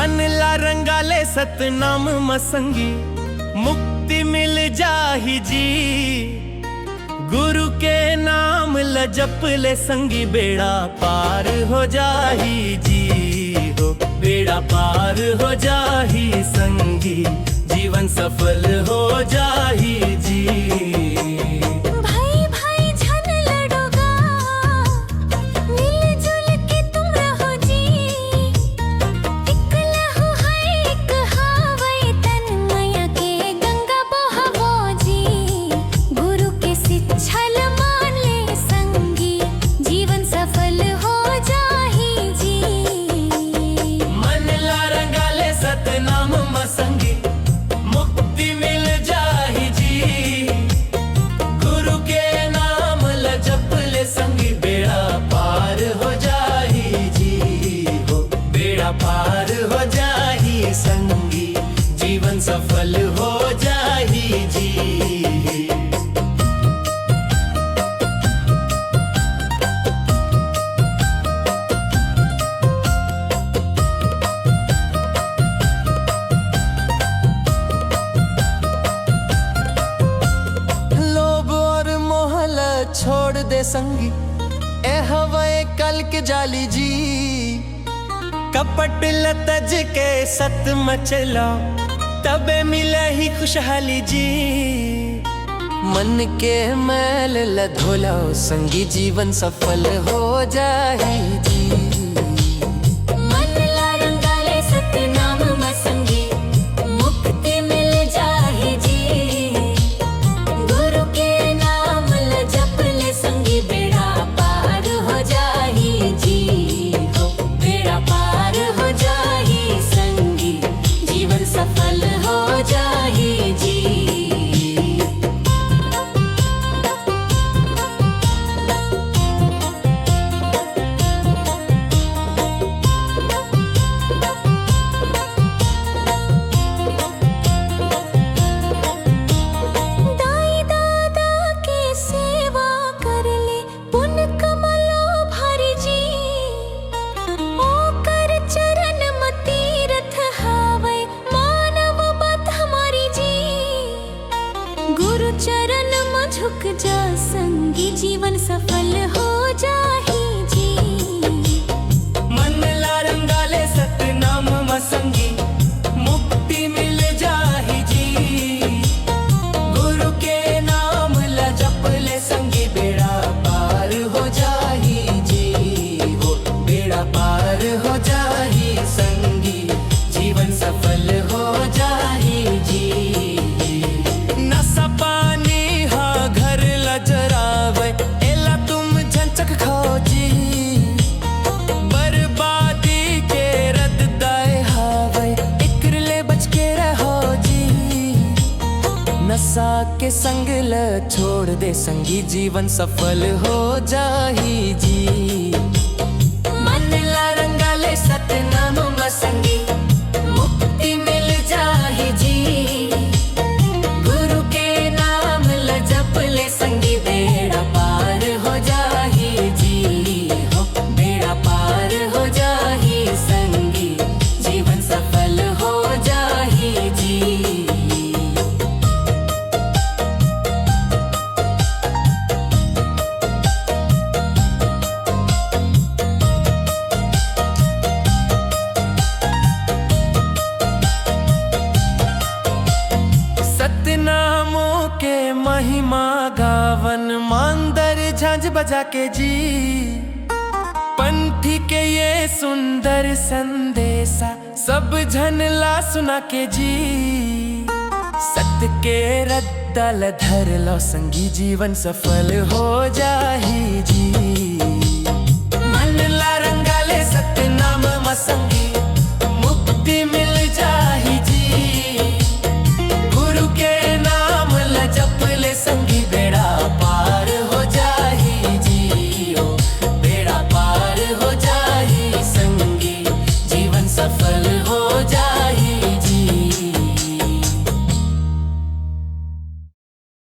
मन ला रंगाले सतनाम मसंगी, मुक्ति मिल जाही जी। गुरु के नाम ल जप ले संगी, बेड़ा पार हो जाही जी। हो बेड़ा पार हो जाही संगी, जीवन सफल हो जाही जी। पार हो जाही संगी, जीवन सफल हो जाही जी। लोभ और मोह छोड़ दे संगी, ए हवे कल के जाली जी। कपट लतज के सत मचला, तबे मिले ही खुशहाली जी। मन के मैल लधोला संगी, जीवन सफल हो जाही जी। मन ला रंगाले सतनाम मसंगी, मुक्ति मिल जाही जी। गुरु के नाम ल जप ले संगी, बेड़ा पार हो जाही जी। बेड़ा पार हो जाही संगी, जीवन सफल हो जाही जी। दाई दादा के सेवा कर ले, पुण्य कमलो भरी जी। ओकर चरण म तीर्थ हावै, मानव बात हमारी जी। गुरु चरण म झुक जा संगी, जीवन सफल हो जाही जी। मन ला रंगाले सतनाम मसंगी, मुक्ति मिल जाही जी। गुरु के नाम ल जप ले संगी, बेड़ा पार हो जाही जी। हो बेड़ा पार हो जाही संगी, जीवन सफल हो जाही जी। नशा पानी हा घर लजरावे, एला तुम झंझक खाओ जी। बर्बादी के रद दाए हावे, इक्र ले बच के रहो जी। नशा के संग ल छोड़ दे संगी, जीवन सफल हो जाही जी। मन ला रंगाले सतनाम मसंगी, मुक्ति मिल जाही जी। गुरु के नाम ल जप ले संगी, बेड़ा पार हो जाही जी। हो बेड़ा पार हो जाही संगी, जीवन सफल हो जाही जी। सतनामों के महिमा गावन, मांदर झांझ बजा के जी। पंथी के ये सुंदर संदेशा, सब जन ला सुना के जी। सत्य के रद्दा ल धर लो संगी, जीवन सफल हो जाही जी। मन ला रंगाले सतनाम मसंगी, मुक्ति